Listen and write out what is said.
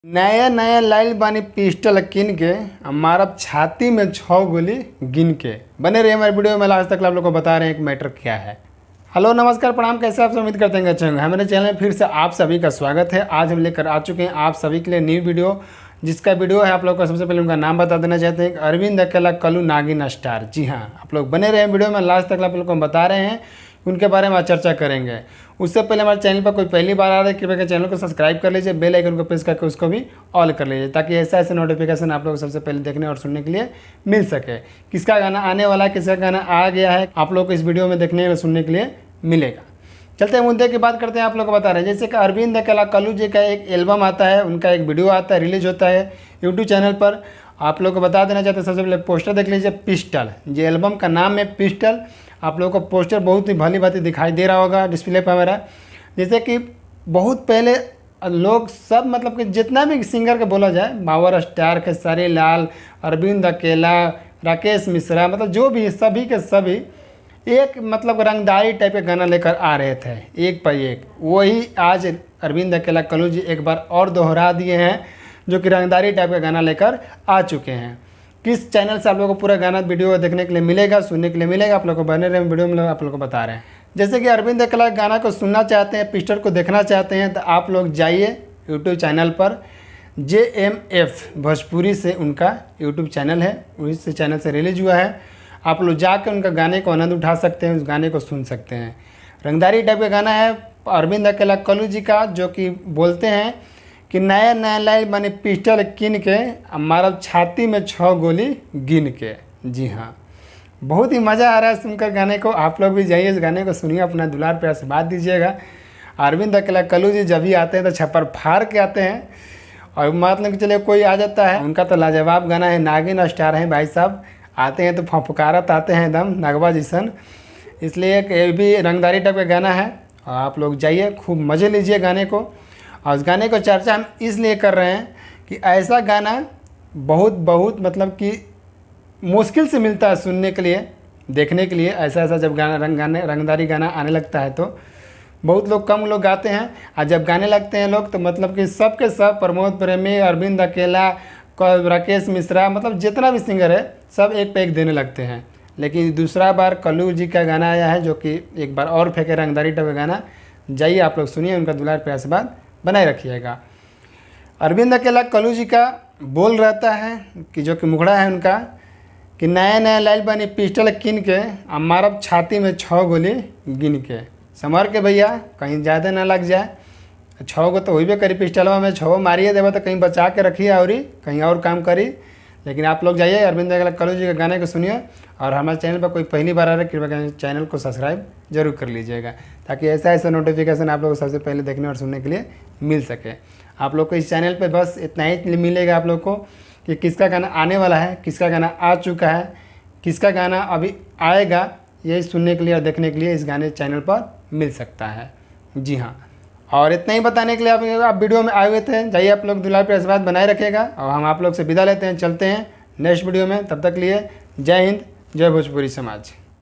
नया नया लाइल बानी पिस्टल किन के मारब छाती में 6 गोली गिन के। बने रहिए हमारे वीडियो में। आज तक आप लोग को बता रहे हैं एक मैटर क्या है। हेलो नमस्कार प्रणाम, कैसे आप सब उम्मीद करते हैं अच्छे होंगे। हमारे चैनल में फिर से आप सभी का स्वागत है। आज हम लेकर आ चुके हैं आप सभी के लिए न्यू वीडियो, जिसका वीडियो है आप लोग को सबसे पहले उनका नाम बता देना चाहते हैं। अरविंद अकेला कल्लू नागिन स्टार। जी हाँ, आप लोग बने रहे वीडियो में। लास्ट तक आप लोग को हम बता रहे हैं, उनके बारे में आज चर्चा करेंगे। उससे पहले हमारे चैनल पर कोई पहली बार आ रहा है, कृपया कर चैनल को सब्सक्राइब कर लीजिए, बेल आइकन को प्रेस करके उसको भी ऑल कर लीजिए, ताकि ऐसे नोटिफिकेशन आप लोग को सबसे पहले देखने और सुनने के लिए मिल सके। किसका गाना आने वाला है, किसका गाना आ गया है, आप लोग को इस वीडियो में देखने और सुनने के लिए मिलेगा। चलते हैं मुद्दे की बात करते हैं। आप लोग को बता रहे हैं जैसे कि अरविंद अकेला कल्लू जी का एक एल्बम आता है, उनका एक वीडियो आता है, रिलीज होता है यूट्यूब चैनल पर। आप लोग को बता देना चाहते हैं, सबसे पहले पोस्टर देख लीजिए, पिस्टल। ये एल्बम का नाम है पिस्टल। आप लोगों को पोस्टर बहुत ही भली भांति दिखाई दे रहा होगा डिस्प्ले पर मेरा। जैसे कि बहुत पहले लोग सब मतलब कि जितना भी सिंगर का बोला जाए, मावर स्टार, खेसारी लाल, अरविंद अकेला, राकेश मिश्रा, मतलब जो भी सभी के सभी एक मतलब रंगदारी टाइप के गाना लेकर आ रहे थे एक पर एक। वही आज अरविंद अकेला कल्लू जी एक बार और दोहरा दिए हैं, जो कि रंगदारी टाइप का गाना लेकर आ चुके हैं। किस चैनल से आप लोगों को पूरा गाना वीडियो देखने के लिए मिलेगा, सुनने के लिए मिलेगा, आप लोग को बने रहे वीडियो में आप लोग को बता रहे हैं। जैसे कि अरविंद अकेला गाना को सुनना चाहते हैं, पिक्चर को देखना चाहते हैं, तो आप लोग जाइए यूट्यूब चैनल पर। JMF भोजपुरी से उनका यूट्यूब चैनल है, उसी चैनल से रिलीज हुआ है। आप लोग जाकर उनका गाने को आनंद उठा सकते हैं, उस गाने को सुन सकते हैं। रंगदारी टाइप का गाना है अरविंद अकेला कल्लू जी का, जो कि बोलते हैं कि नया नया लाइल बने पिस्टल किन के मारब छाती में 6 गोली गिन के। जी हाँ, बहुत ही मज़ा आ रहा है सुनकर गाने को। आप लोग भी जाइए, इस गाने को सुनिए, अपना दुलार प्यार से बात दीजिएगा। अरविंद अकेला कल्लू जी जब भी आते हैं तो छप्पर फाड़ के आते हैं, और मतलब कि चलिए कोई आ जाता है, उनका तो लाजवाब गाना है, नागिन स्टार हैं भाई साहब। आते हैं तो फफकारत आते हैं एकदम नगवा जिसन। इसलिए ये भी रंगदारी टाइप का गाना है, और आप लोग जाइए खूब मज़े लीजिए गाने को। और उस गाने को चर्चा हम इसलिए कर रहे हैं कि ऐसा गाना बहुत मतलब कि मुश्किल से मिलता है सुनने के लिए, देखने के लिए। ऐसा जब रंगदारी गाना आने लगता है तो बहुत लोग कम लोग गाते हैं, और जब गाने लगते हैं लोग तो मतलब कि सब के सब, प्रमोद प्रेमी, अरविंद अकेला, राकेश मिश्रा, मतलब जितना भी सिंगर है सब एक पे एक देने लगते हैं। लेकिन दूसरा बार कल्लू जी का गाना आया है, जो कि एक बार और फेंके रंगदारी टाइप का गाना। जाइए आप लोग सुनिए, उनका दुलार प्यार से बात बनाए रखिएगा। अरविंद अकेला कल्लू जी का बोल रहता है कि जो कि मुखड़ा है उनका, कि नया नया लाइल बनी पिस्टल किन के मारब छाती में 6 गोली गिन के। संभर के भैया, कहीं ज़्यादा ना लग जाए। 6 को तो वही भी करी पिस्टलवा में, 6 मारिए देवा तो कहीं बचा के रखिए और कहीं और काम करी। लेकिन आप लोग जाइए अरविंद अकेला कल्लू जी के गाने को सुनिए। और हमारे चैनल पर कोई पहली बार आ रहा है, कृपया चैनल को सब्सक्राइब जरूर कर लीजिएगा, ताकि ऐसा नोटिफिकेशन आप लोग को सबसे पहले देखने और सुनने के लिए मिल सके। आप लोग को इस चैनल पे बस इतना ही मिलेगा आप लोग को, कि किसका गाना आने वाला है, किसका गाना आ चुका है, किसका गाना अभी आएगा, यही सुनने के लिए और देखने के लिए इस गाने चैनल पर मिल सकता है। जी हाँ, और इतना ही बताने के लिए आप वीडियो में आए हुए थे। जाइए आप लोग दुलार पे आशीर्वाद बनाए रखेगा, और हम आप लोग से विदा लेते हैं, चलते हैं नेक्स्ट वीडियो में। तब तक लिए जय हिंद, जय भोजपुरी समाज।